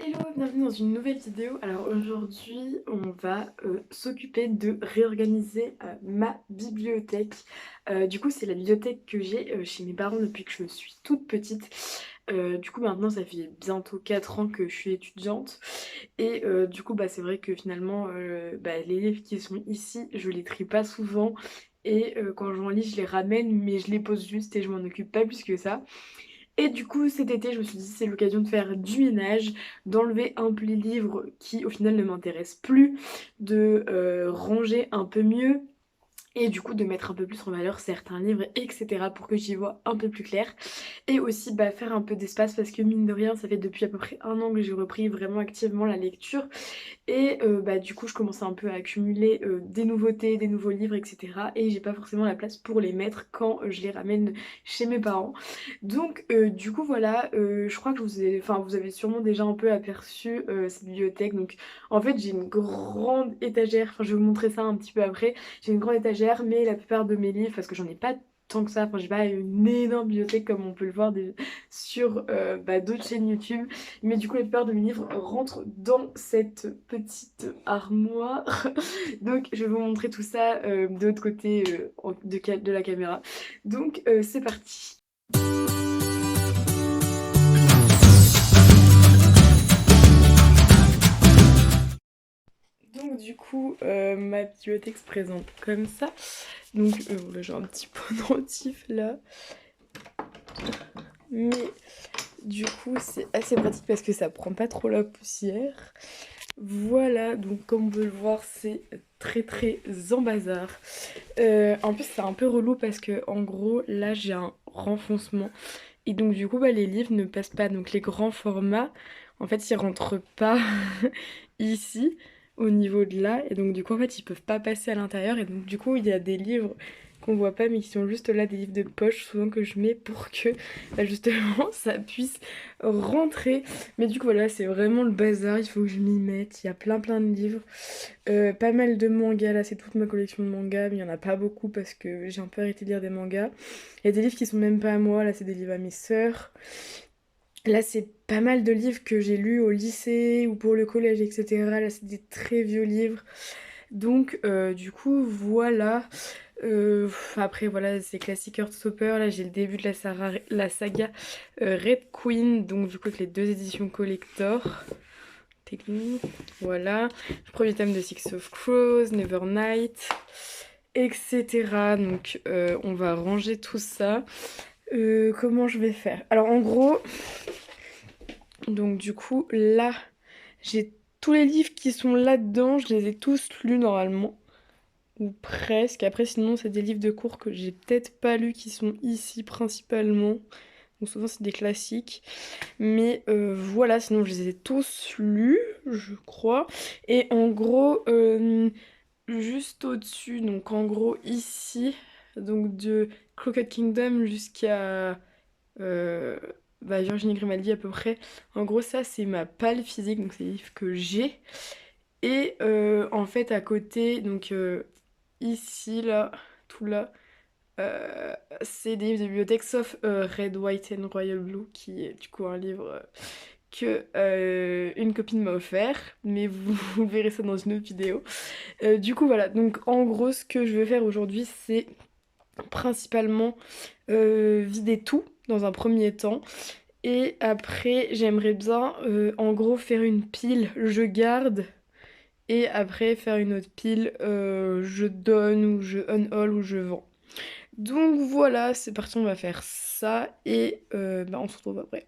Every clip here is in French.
Hello, bienvenue dans une nouvelle vidéo. Alors aujourd'hui, on va s'occuper de réorganiser ma bibliothèque. Du coup, c'est la bibliothèque que j'ai chez mes parents depuis que je suis toute petite. Du coup, maintenant, ça fait bientôt 4 ans que je suis étudiante. Et du coup, c'est vrai que finalement, les livres qui sont ici, je les trie pas souvent. Et quand j'en lis, je les ramène, mais je les pose juste et je m'en occupe pas plus que ça. Et du coup, cet été, je me suis dit c'est l'occasion de faire du ménage, d'enlever un peu les livres qui au final ne m'intéressent plus, de ranger un peu mieux et du coup de mettre un peu plus en valeur certains livres, etc. pour que j'y vois un peu plus clair. Et aussi faire un peu d'espace parce que mine de rien, ça fait depuis à peu près un an que j'ai repris vraiment activement la lecture. Et du coup, je commençais un peu à accumuler des nouveautés, des nouveaux livres, etc. Et j'ai pas forcément la place pour les mettre quand je les ramène chez mes parents. Donc, du coup, voilà, je crois que vous avez sûrement déjà un peu aperçu cette bibliothèque. Donc, en fait, j'ai une grande étagère. Enfin, je vais vous montrer ça un petit peu après. J'ai une grande étagère, mais la plupart de mes livres, parce que j'en ai pas tant que ça, enfin, j'ai pas une énorme bibliothèque comme on peut le voir sur d'autres chaînes YouTube. Mais du coup, la plupart de mes livres rentrent dans cette petite armoire. Donc, je vais vous montrer tout ça de l'autre côté de la caméra. Donc, c'est parti. Donc, du coup, ma bibliothèque se présente comme ça. Donc, là, j'ai un petit pendentif là. Mais du coup, c'est assez pratique parce que ça prend pas trop la poussière. Voilà, donc comme on peut le voir, c'est très très en bazar. En plus, c'est un peu relou parce que en gros, là, j'ai un renfoncement. Et donc, du coup, les livres ne passent pas. Donc, les grands formats, en fait, ils rentrent pas ici, au niveau de là. Et donc, du coup, en fait, ils peuvent pas passer à l'intérieur. Et donc, du coup, il y a des livres qu'on voit pas, mais qui sont juste là, des livres de poche, souvent que je mets pour que, justement, ça puisse rentrer. Mais du coup, voilà, c'est vraiment le bazar. Il faut que je m'y mette. Il y a plein plein de livres. Pas mal de mangas, là c'est toute ma collection de mangas, mais il y en a pas beaucoup parce que j'ai un peu arrêté de lire des mangas. Il y a des livres qui sont même pas à moi, là c'est des livres à mes sœurs. Là c'est pas mal de livres que j'ai lus au lycée ou pour le collège, etc. Là c'est des très vieux livres. Donc du coup voilà. Après voilà c'est classique Heartstopper, là j'ai le début de la saga Red Queen, donc du coup avec les deux éditions collector. Technique, voilà. Le premier thème de Six of Crows, Nevernight, etc. Donc on va ranger tout ça. Comment je vais faire? Alors en gros, donc du coup là, j'ai tous les livres qui sont là-dedans, je les ai tous lus normalement. Ou presque. Après sinon c'est des livres de cours que j'ai peut-être pas lus qui sont ici principalement. Donc souvent c'est des classiques. Mais voilà, sinon je les ai tous lus, je crois. Et en gros, juste au-dessus, donc en gros ici, donc de Crooked Kingdom jusqu'à euh, Virginie Grimaldi à peu près. En gros ça c'est ma palle physique, donc c'est les livres que j'ai. Et en fait à côté, donc ici là, tout là. C'est des livres de bibliothèque sauf Red, White and Royal Blue qui est du coup un livre que une copine m'a offert, mais vous verrez ça dans une autre vidéo. Du coup voilà, donc en gros ce que je veux faire aujourd'hui c'est principalement vider tout dans un premier temps. Et après j'aimerais bien en gros faire une pile je garde et après faire une autre pile je donne ou je unhaul ou je vends. Donc voilà, c'est parti, on va faire ça et on se retrouve après.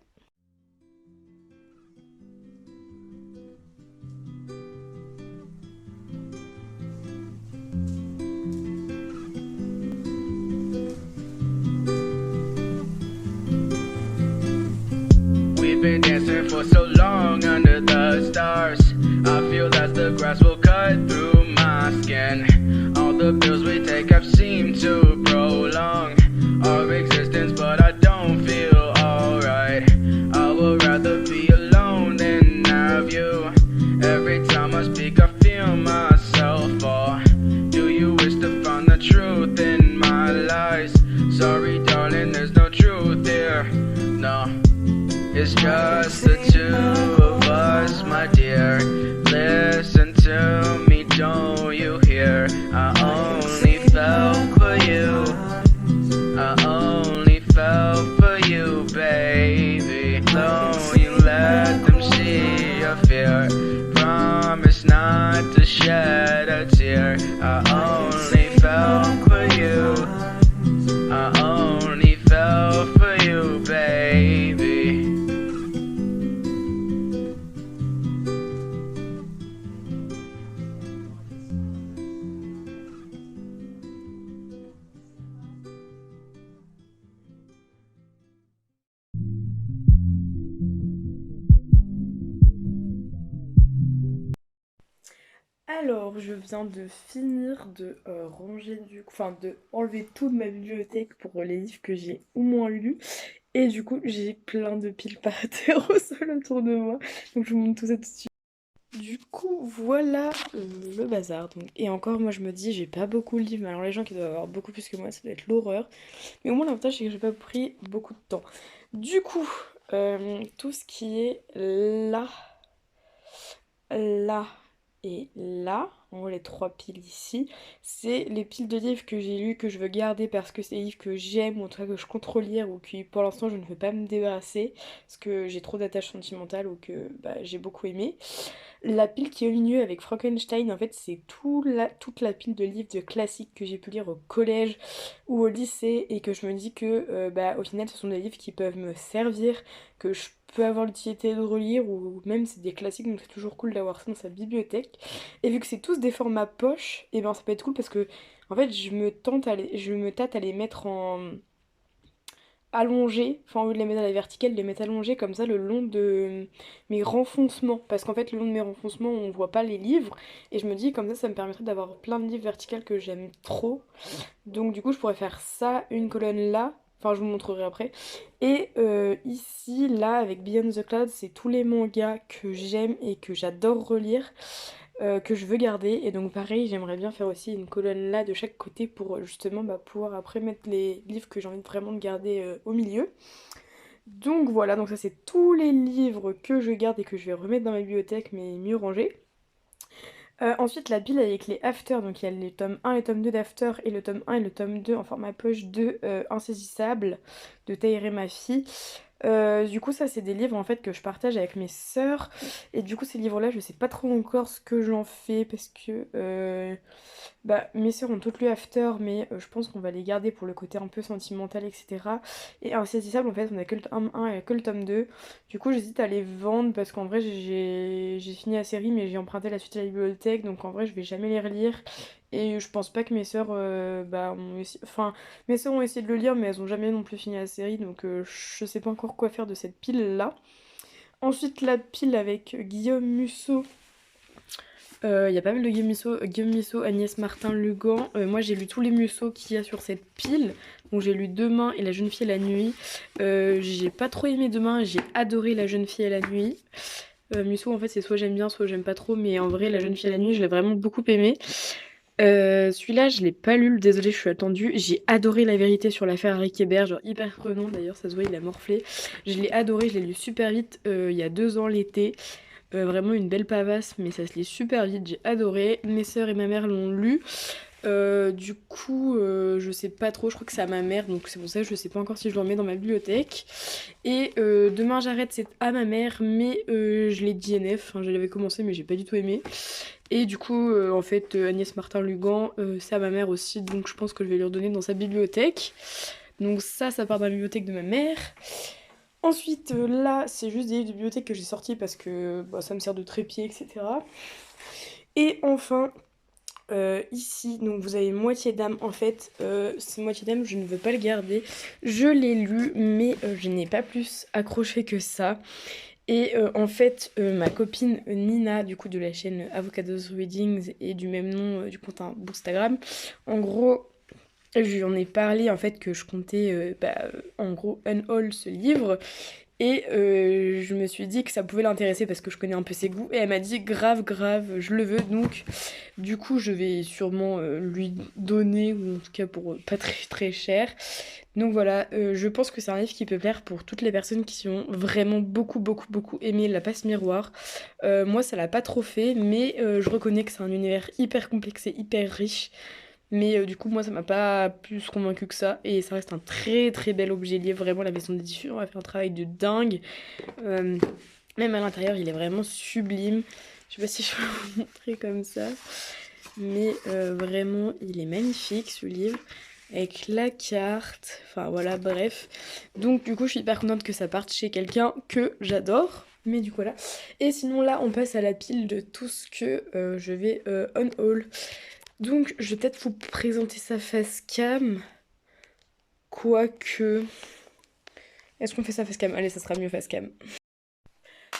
We've been dancing for so long under the stars. I feel that the grass will cut through my skin. All the bills we take have seemed to prolong our existence, but I don't feel alright. shed a tear. I only fell for you. I only fell for you, baby. Alors, je viens de finir de ranger enfin de enlever tout de ma bibliothèque pour les livres que j'ai au moins lus. Et du coup, j'ai plein de piles par terre au sol autour de moi. Donc, je vous montre tout ça tout de suite. Du coup, voilà le bazar. Donc, et encore, moi, je me dis, j'ai pas beaucoup de livres. Mais alors, les gens qui doivent avoir beaucoup plus que moi, ça doit être l'horreur. Mais au moins, l'avantage, c'est que j'ai pas pris beaucoup de temps. Du coup, tout ce qui est là, là et là, en gros les trois piles ici, c'est les piles de livres que j'ai lus, que je veux garder parce que c'est des livres que j'aime, ou en tout cas que je compte relire, ou que pour l'instant je ne veux pas me débarrasser, parce que j'ai trop d'attaches sentimentales, ou que j'ai beaucoup aimé. La pile qui est au milieu avec Frankenstein, en fait, c'est toute la pile de livres de classiques que j'ai pu lire au collège ou au lycée et que je me dis que, au final, ce sont des livres qui peuvent me servir, que je peux avoir l'utilité de relire ou même c'est des classiques, donc c'est toujours cool d'avoir ça dans sa bibliothèque. Et vu que c'est tous des formats poche, et ben ça peut être cool parce que, en fait, je me tâte à les mettre en allongés, enfin au lieu de les mettre à la verticale, de les mettre allongés comme ça le long de mes renfoncements. Parce qu'en fait, le long de mes renfoncements, on voit pas les livres. Et je me dis, comme ça me permettrait d'avoir plein de livres verticales que j'aime trop. Donc du coup, je pourrais faire ça, une colonne là. Enfin, je vous montrerai après. Et ici, là, avec Beyond the Clouds, c'est tous les mangas que j'aime et que j'adore relire, que je veux garder. Et donc pareil, j'aimerais bien faire aussi une colonne là de chaque côté pour justement pouvoir après mettre les livres que j'ai envie vraiment de garder au milieu. Donc voilà, donc ça c'est tous les livres que je garde et que je vais remettre dans ma bibliothèque mais mieux rangés. Ensuite la pile avec les After, donc il y a le tome 1 et le tome 2 d'After et le tome 1 et le tome 2 en format poche de Insaisissable de Taïré ma fille. Du coup ça c'est des livres en fait que je partage avec mes sœurs et du coup ces livres là je sais pas trop encore ce que j'en fais parce que mes sœurs ont toutes lu After mais je pense qu'on va les garder pour le côté un peu sentimental etc. Et Insaisissable en fait on a que le tome 1 et que le tome 2. Du coup j'hésite à les vendre parce qu'en vrai j'ai fini la série mais j'ai emprunté la suite à la bibliothèque donc en vrai je vais jamais les relire. Et je pense pas que mes sœurs enfin mes sœurs ont essayé de le lire, mais elles ont jamais non plus fini la série, donc je sais pas encore quoi faire de cette pile-là. Ensuite, la pile avec Guillaume Musso. Il y a pas mal de Guillaume Musso, Agnès Martin, Lugan. Moi, j'ai lu tous les Musso qu'il y a sur cette pile. Donc, j'ai lu Demain et La jeune fille et la nuit. J'ai pas trop aimé Demain, j'ai adoré La jeune fille et la nuit. Musso, en fait, c'est soit j'aime bien, soit j'aime pas trop, mais en vrai, La jeune fille et la nuit, je l'ai vraiment beaucoup aimé. Celui-là, je l'ai pas lu, désolée, je suis attendue. J'ai adoré La vérité sur l'affaire Harry Kéber, genre hyper prenant d'ailleurs, ça se voit, il a morflé. Je l'ai adoré, je l'ai lu super vite il y a 2 ans l'été. Vraiment une belle pavasse, mais ça se lit super vite, j'ai adoré. Mes sœurs et ma mère l'ont lu. Du coup, je sais pas trop, je crois que c'est à ma mère, donc c'est pour ça que je sais pas encore si je le remets dans ma bibliothèque. Et Demain j'arrête, c'est à ma mère, mais je l'ai DNF, enfin, je l'avais commencé mais j'ai pas du tout aimé. Et du coup, en fait, Agnès Martin-Lugan, c'est à ma mère aussi, donc je pense que je vais lui redonner dans sa bibliothèque. Donc ça part dans la bibliothèque de ma mère. Ensuite, là, c'est juste des livres de bibliothèque que j'ai sortis parce que ça me sert de trépied, etc. Et enfin, ici, donc vous avez Moitié d'âme. En fait, c'est Moitié d'âme, je ne veux pas le garder. Je l'ai lu, mais je n'ai pas plus accroché que ça. Et en fait, ma copine Nina, du coup de la chaîne Avocados Readings et du même nom du compte Bookstagram, en gros, je lui en ai parlé en fait que je comptais en gros unhaul ce livre. Et je me suis dit que ça pouvait l'intéresser parce que je connais un peu ses goûts. Et elle m'a dit grave, grave, je le veux. Donc du coup je vais sûrement lui donner, ou en tout cas pour pas très très cher. Donc voilà, je pense que c'est un livre qui peut plaire pour toutes les personnes qui ont vraiment beaucoup beaucoup beaucoup aimé La Passe Miroir. Moi ça l'a pas trop fait, mais je reconnais que c'est un univers hyper complexe et hyper riche. Mais du coup, moi, ça m'a pas plus convaincu que ça. Et ça reste un très très bel objet livre. Vraiment, la maison d'édition a fait un travail de dingue. Même à l'intérieur, il est vraiment sublime. Je sais pas si je peux vous montrer comme ça. Mais vraiment, il est magnifique ce livre. Avec la carte. Enfin voilà, bref. Donc du coup, je suis hyper contente que ça parte chez quelqu'un que j'adore. Mais du coup, voilà. Et sinon, là, on passe à la pile de tout ce que je vais on-haul. Donc, je vais peut-être vous présenter ça face cam. Quoique... Est-ce qu'on fait ça face cam? Allez, ça sera mieux face cam.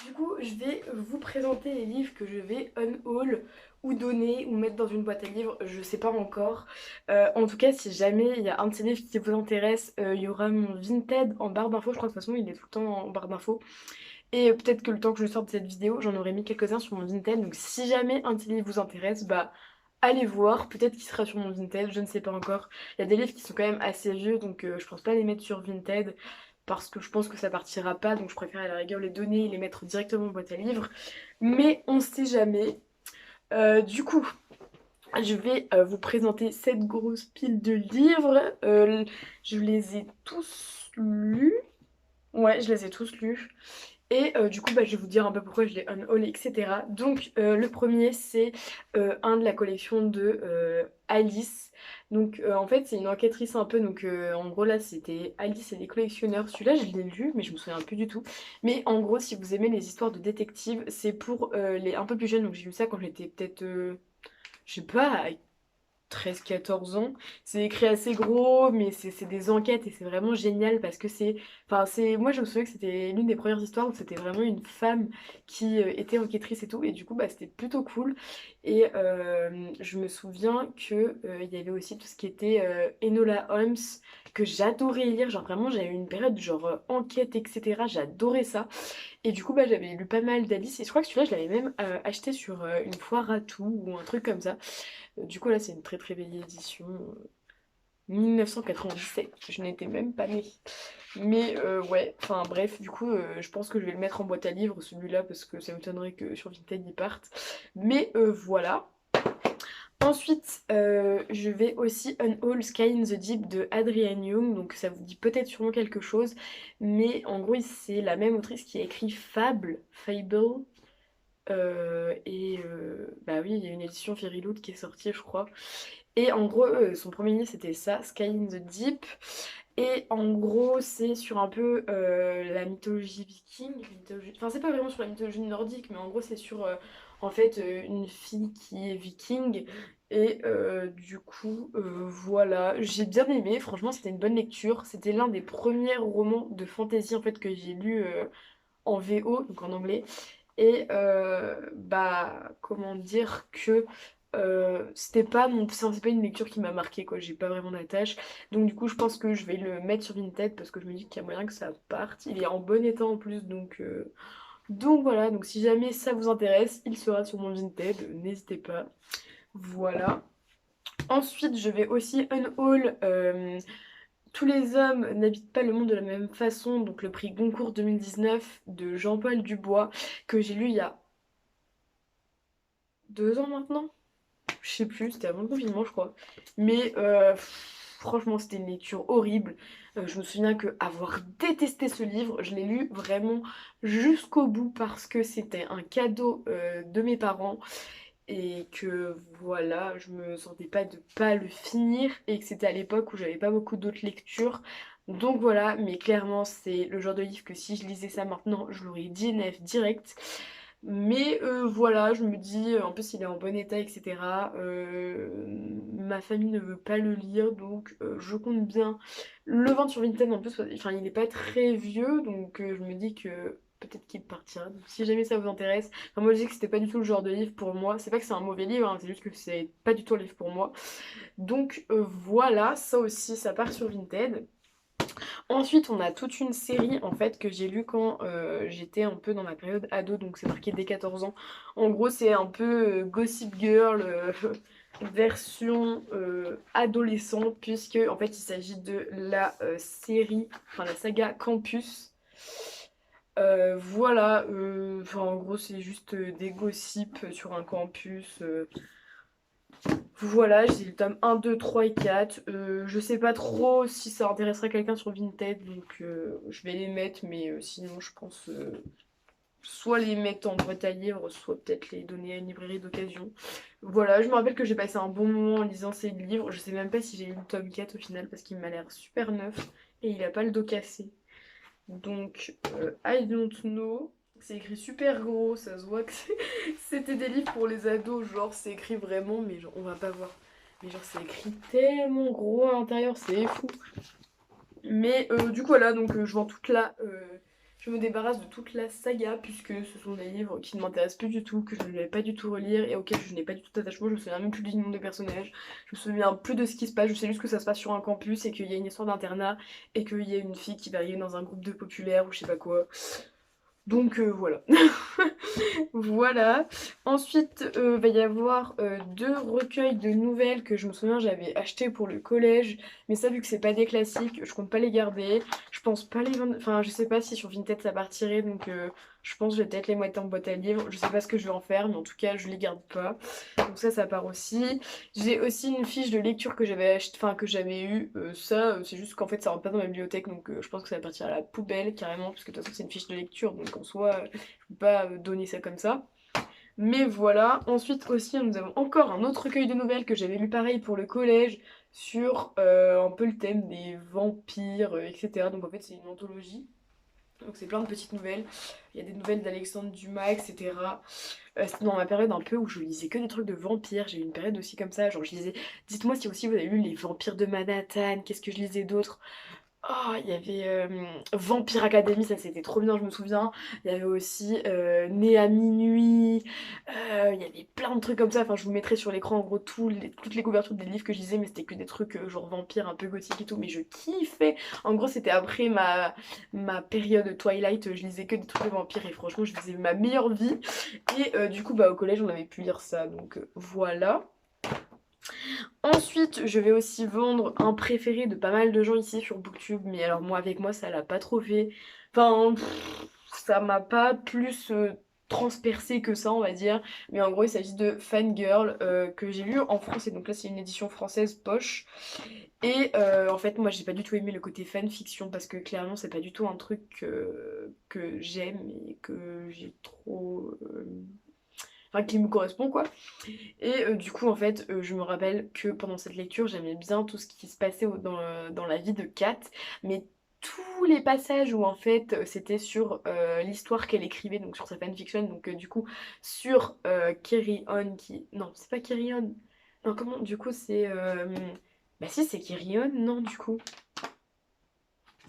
Du coup, je vais vous présenter les livres que je vais unhaul ou donner ou mettre dans une boîte à livres, je sais pas encore. En tout cas, si jamais il y a un de ces livres qui vous intéresse, il y aura mon Vinted en barre d'infos. Je crois que de toute façon, il est tout le temps en barre d'infos. Et peut-être que le temps que je sorte cette vidéo, j'en aurai mis quelques-uns sur mon Vinted. Donc si jamais un de ces livres vous intéresse, bah allez voir. Peut-être qu'il sera sur mon Vinted, je ne sais pas encore. Il y a des livres qui sont quand même assez vieux, donc je pense pas les mettre sur Vinted parce que je pense que ça partira pas, donc je préfère à la rigueur les donner et les mettre directement en boîte à livres. Mais on sait jamais. Du coup, je vais vous présenter cette grosse pile de livres. Je les ai tous lus. Ouais, je les ai tous lus. Et du coup, bah, je vais vous dire un peu pourquoi je les unhaul, etc. Donc, le premier, c'est un de la collection de Alice. Donc, en fait, c'est une enquêtrice un peu. Donc, en gros, là, c'était Alice et les collectionneurs. Celui-là, je l'ai lu, mais je me souviens plus du tout. Mais en gros, si vous aimez les histoires de détectives, c'est pour les un peu plus jeunes. Donc, j'ai lu ça quand j'étais peut-être, je sais pas, 13-14 ans. C'est écrit assez gros, mais c'est des enquêtes et c'est vraiment génial parce que c'est... Enfin, c'est... Moi, je me souviens que c'était l'une des premières histoires où c'était vraiment une femme qui était enquêtrice et tout. Et du coup, bah, c'était plutôt cool. Et je me souviens que il y avait aussi tout ce qui était Enola Holmes, que j'adorais lire. Genre, vraiment, j'avais eu une période genre enquête, etc. J'adorais ça. Et du coup, bah, j'avais lu pas mal d'Alice. Et je crois que celui-là, je l'avais même acheté sur une foire à tout ou un truc comme ça. Du coup, là, c'est une très très vieille édition. 1997, je n'étais même pas née. Mais ouais, enfin bref, du coup, je pense que je vais le mettre en boîte à livres, celui-là, parce que ça m'étonnerait que sur Vinted il parte. Mais voilà. Ensuite, je vais aussi unhaul Sky in the Deep de Adrienne Young, donc ça vous dit peut-être sûrement quelque chose, mais en gros, c'est la même autrice qui a écrit Fable, bah oui, il y a une édition Fairy Loot qui est sortie, je crois. Et en gros, son premier livre c'était ça, Sky in the Deep. Et en gros, c'est sur un peu la mythologie viking. Enfin, c'est pas vraiment sur la mythologie nordique, mais en gros, c'est sur en fait une fille qui est viking. Et du coup, voilà, j'ai bien aimé. Franchement, c'était une bonne lecture. C'était l'un des premiers romans de fantasy en fait que j'ai lu en VO, donc en anglais. Et bah, comment dire que c'était pas c'est pas une lecture qui m'a marqué quoi, j'ai pas vraiment d'attache. Donc du coup, je pense que je vais le mettre sur Vinted parce que je me dis qu'il y a moyen que ça parte. Il est en bon état en plus, donc voilà. Donc si jamais ça vous intéresse, il sera sur mon Vinted, n'hésitez pas. Voilà. Ensuite, je vais aussi unhaul Tous les hommes n'habitent pas le monde de la même façon, donc le prix Goncourt 2019 de Jean-Paul Dubois, que j'ai lu il y a 2 ans maintenant. Je sais plus, c'était avant le confinement, je crois. Mais franchement, c'était une lecture horrible. Je me souviens que avoir détesté ce livre, je l'ai lu vraiment jusqu'au bout parce que c'était un cadeau de mes parents et que voilà, je me sentais pas de pas le finir et que c'était à l'époque où j'avais pas beaucoup d'autres lectures. Donc voilà, mais clairement, c'est le genre de livre que si je lisais ça maintenant, je l'aurais DNF direct. Mais voilà, je me dis, en plus il est en bon état, etc. Ma famille ne veut pas le lire, donc je compte bien le vendre sur Vinted en plus. Enfin, il n'est pas très vieux, donc je me dis que peut-être qu'il partira. Donc si jamais ça vous intéresse, enfin, moi je dis que c'était pas du tout le genre de livre pour moi. C'est pas que c'est un mauvais livre, hein, c'est juste que c'est pas du tout un livre pour moi. Donc voilà, ça aussi, ça part sur Vinted. Ensuite, on a toute une série en fait que j'ai lu quand j'étais un peu dans ma période ado, donc c'est marqué dès 14 ans. En gros, c'est un peu Gossip Girl version adolescent, puisque en fait il s'agit de la série, enfin la saga Campus. Voilà, enfin, en gros, c'est juste des gossips sur un campus. Voilà, j'ai le tome 1, 2, 3 et 4. Je sais pas trop si ça intéresserait quelqu'un sur Vinted, donc je vais les mettre, mais sinon je pense soit les mettre en boîte à livres, soit peut-être les donner à une librairie d'occasion. Voilà, je me rappelle que j'ai passé un bon moment en lisant ces livres. Je sais même pas si j'ai lu le tome 4 au final parce qu'il m'a l'air super neuf et il a pas le dos cassé. Donc, I don't know. C'est écrit super gros, ça se voit que c'était des livres pour les ados. Genre, c'est écrit vraiment, mais genre, on va pas voir. Mais genre, c'est écrit tellement gros à l'intérieur, c'est fou. Mais du coup, voilà, donc je vends toute la. Je me débarrasse de toute la saga puisque ce sont des livres qui ne m'intéressent plus du tout, que je ne vais pas du tout relire et auxquels je n'ai pas du tout d'attachement. Je me souviens même plus du nom des personnages, je me souviens plus de ce qui se passe, je sais juste que ça se passe sur un campus et qu'il y a une histoire d'internat et qu'il y a une fille qui va arriver dans un groupe de populaires ou je sais pas quoi. Donc voilà. Voilà. Ensuite, va y avoir deux recueils de nouvelles que je me souviens j'avais acheté pour le collège. Mais ça, vu que c'est pas des classiques, je compte pas les garder. Je pense pas les vendre. Enfin, je sais pas si sur Vinted ça partirait. Donc, je pense que je vais peut-être les mettre en boîte à livres. Je sais pas ce que je vais en faire, mais en tout cas, je les garde pas. Donc, ça part aussi. J'ai aussi une fiche de lecture que j'avais acheté, enfin, que j'avais eue. C'est juste qu'en fait, ça rentre pas dans ma bibliothèque. Donc, je pense que ça va partir à la poubelle carrément. Parce que de toute façon, c'est une fiche de lecture. Donc, en soi, je peux pas donner ça comme ça. Mais voilà, ensuite aussi nous avons encore un autre recueil de nouvelles que j'avais lu pareil pour le collège sur un peu le thème des vampires, etc. Donc en fait c'est une anthologie, donc c'est plein de petites nouvelles. Il y a des nouvelles d'Alexandre Dumas, etc. C'était dans ma période un peu où je lisais que des trucs de vampires, j'ai eu une période aussi comme ça, genre je lisais... Dites-moi si aussi vous avez lu les vampires de Manhattan, qu'est-ce que je lisais d'autre? Oh, il y avait Vampire Academy, ça c'était trop bien, je me souviens. Il y avait aussi Né à minuit. Il y avait plein de trucs comme ça. Enfin, je vous mettrai sur l'écran en gros toutes les couvertures des livres que je lisais, mais c'était que des trucs genre vampires un peu gothiques et tout. Mais je kiffais. En gros, c'était après ma période Twilight, je lisais que des trucs de vampires et franchement, je faisais ma meilleure vie. Et du coup, bah, au collège, on avait pu lire ça. Donc voilà. Ensuite, je vais aussi vendre un préféré de pas mal de gens ici sur Booktube, mais alors moi avec moi ça l'a pas trop fait. Enfin, ça m'a pas plus transpercé que ça on va dire. Mais en gros il s'agit de Fangirl que j'ai lu en français, donc là c'est une édition française poche. Et en fait moi j'ai pas du tout aimé le côté fanfiction parce que clairement c'est pas du tout un truc que j'aime et que j'ai trop... Enfin qui me correspond quoi. Et du coup, en fait, je me rappelle que pendant cette lecture, j'aimais bien tout ce qui se passait dans la vie de Kat, mais tous les passages où en fait c'était sur l'histoire qu'elle écrivait, donc sur sa fanfiction, donc du coup sur Carry On qui... Non, c'est pas Carry On. Non, comment? Du coup, c'est... Bah si, c'est Carry On, non, du coup.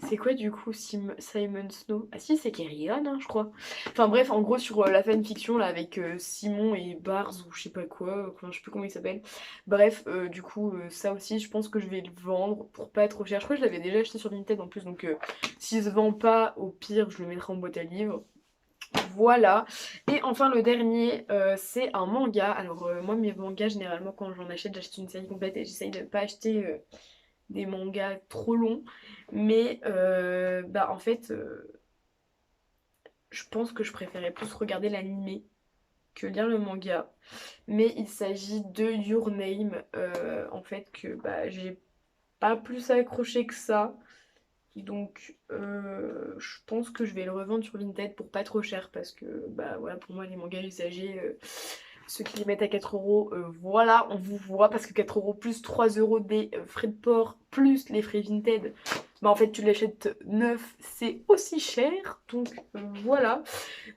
C'est quoi du coup Simon Snow? Ah si, c'est Carry On, hein, je crois. Enfin bref, en gros sur la fanfiction là avec Simon et Bars ou je sais pas quoi, enfin, je sais plus comment il s'appelle. Bref, du coup ça aussi je pense que je vais le vendre pour pas trop cher. Je crois que je l'avais déjà acheté sur Vinted en plus, donc s'il se vend pas, au pire je le mettrai en boîte à livres. Voilà. Et enfin le dernier, c'est un manga. Alors moi mes mangas généralement quand j'en achète, j'achète une série complète et j'essaye de pas acheter des mangas trop longs. Mais bah en fait, je pense que je préférais plus regarder l'animé que lire le manga. Mais il s'agit de Your Name, en fait, que bah, j'ai pas plus accroché que ça. Donc je pense que je vais le revendre sur Vinted pour pas trop cher parce que bah voilà pour moi les mangas usagés ceux qui les mettent à 4 euros, voilà, on vous voit parce que 4 euros plus 3 euros des frais de port plus les frais Vinted, bah en fait tu l'achètes neuf, c'est aussi cher. Donc voilà.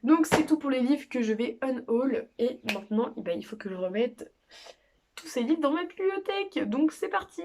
Donc c'est tout pour les livres que je vais unhaul. Et maintenant, eh ben, il faut que je remette tous ces livres dans ma bibliothèque. Donc c'est parti!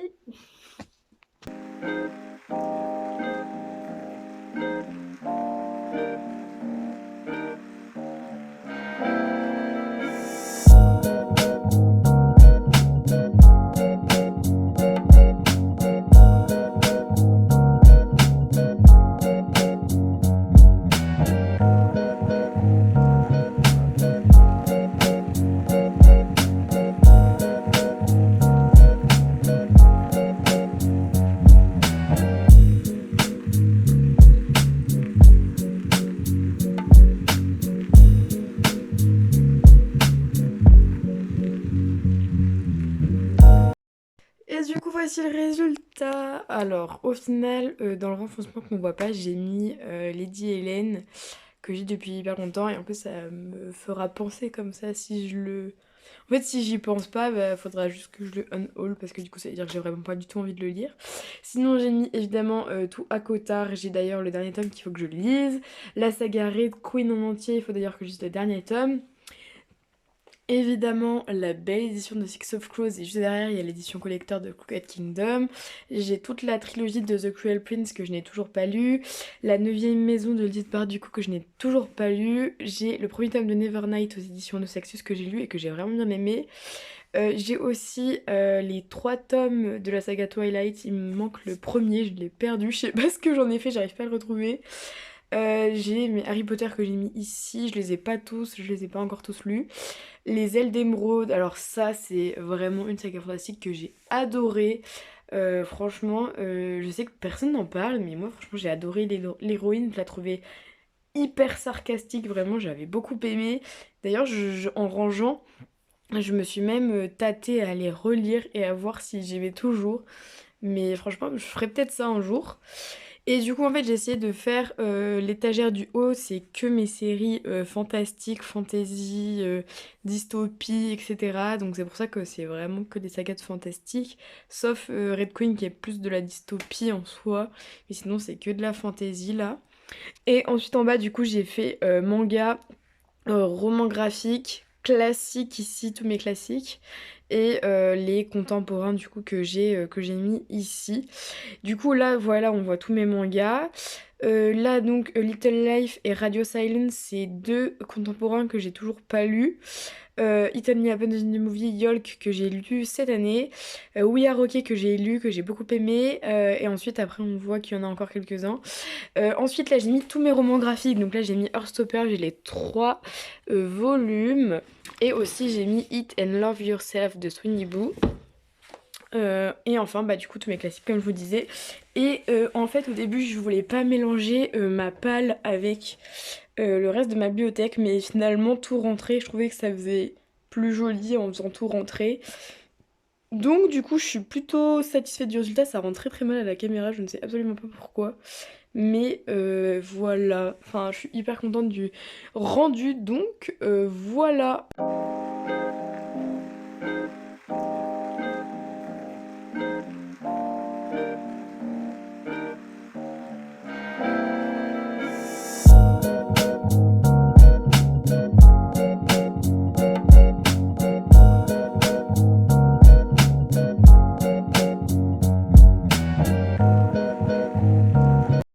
Et du coup, voici le résultat. Alors, au final, dans le renfoncement qu'on voit pas, j'ai mis Lady Hélène, que j'ai depuis hyper longtemps et en plus ça me fera penser comme ça si je le... En fait si j'y pense pas, bah faudra juste que je le unhaul parce que du coup ça veut dire que j'ai vraiment pas du tout envie de le lire. Sinon j'ai mis évidemment tout ACOTAR, j'ai d'ailleurs le dernier tome qu'il faut que je lise. La saga Red Queen en entier, il faut d'ailleurs que je lise le dernier tome. Évidemment, la belle édition de Six of Crows et juste derrière, il y a l'édition collector de Crooked Kingdom. J'ai toute la trilogie de The Cruel Prince que je n'ai toujours pas lu. La 9e maison de Edith Bardugo que je n'ai toujours pas lu. J'ai le premier tome de Nevernight aux éditions de Saxus que j'ai lu et que j'ai vraiment bien aimé. J'ai aussi les 3 tomes de la saga Twilight. Il me manque le premier, je l'ai perdu. Je sais pas ce que j'en ai fait, j'arrive pas à le retrouver. J'ai mes Harry Potter que j'ai mis ici, je les ai pas tous, je les ai pas encore tous lus. Les Ailes d'Émeraude, alors ça c'est vraiment une saga fantastique que j'ai adorée. Franchement, je sais que personne n'en parle, mais moi franchement j'ai adoré l'héroïne, je la trouvais hyper sarcastique, vraiment j'avais beaucoup aimé. D'ailleurs en rangeant, je me suis même tâtée à les relire et à voir si j'aimais toujours. Mais franchement, je ferai peut-être ça un jour. Et du coup, en fait, j'ai essayé de faire l'étagère du haut, c'est que mes séries fantastiques, fantasy, dystopie, etc. Donc c'est pour ça que c'est vraiment que des sagas de fantastique, sauf Red Queen qui est plus de la dystopie en soi. Mais sinon, c'est que de la fantasy là. Et ensuite en bas, du coup, j'ai fait manga, roman graphique, classique ici, tous mes classiques. Et les contemporains du coup que j'ai mis ici. Du coup là voilà on voit tous mes mangas. Là donc Little Life et Radio Silence c'est 2 contemporains que j'ai toujours pas lus. It Only Happened in the Movie Yolk que j'ai lu cette année. We Are Okay que j'ai lu, que j'ai beaucoup aimé. Et ensuite après on voit qu'il y en a encore quelques-uns. Ensuite là j'ai mis tous mes romans graphiques. Donc là j'ai mis Heartstopper, j'ai les 3 volumes. Et aussi j'ai mis Eat and Love Yourself de Sweeney Boo. Et enfin bah du coup tous mes classiques comme je vous disais. Et en fait au début je voulais pas mélanger ma palle avec le reste de ma bibliothèque, mais finalement tout rentrer, je trouvais que ça faisait plus joli en faisant tout rentrer. Donc du coup je suis plutôt satisfaite du résultat, ça rend très très mal à la caméra, je ne sais absolument pas pourquoi. Mais voilà, enfin je suis hyper contente du rendu, donc voilà.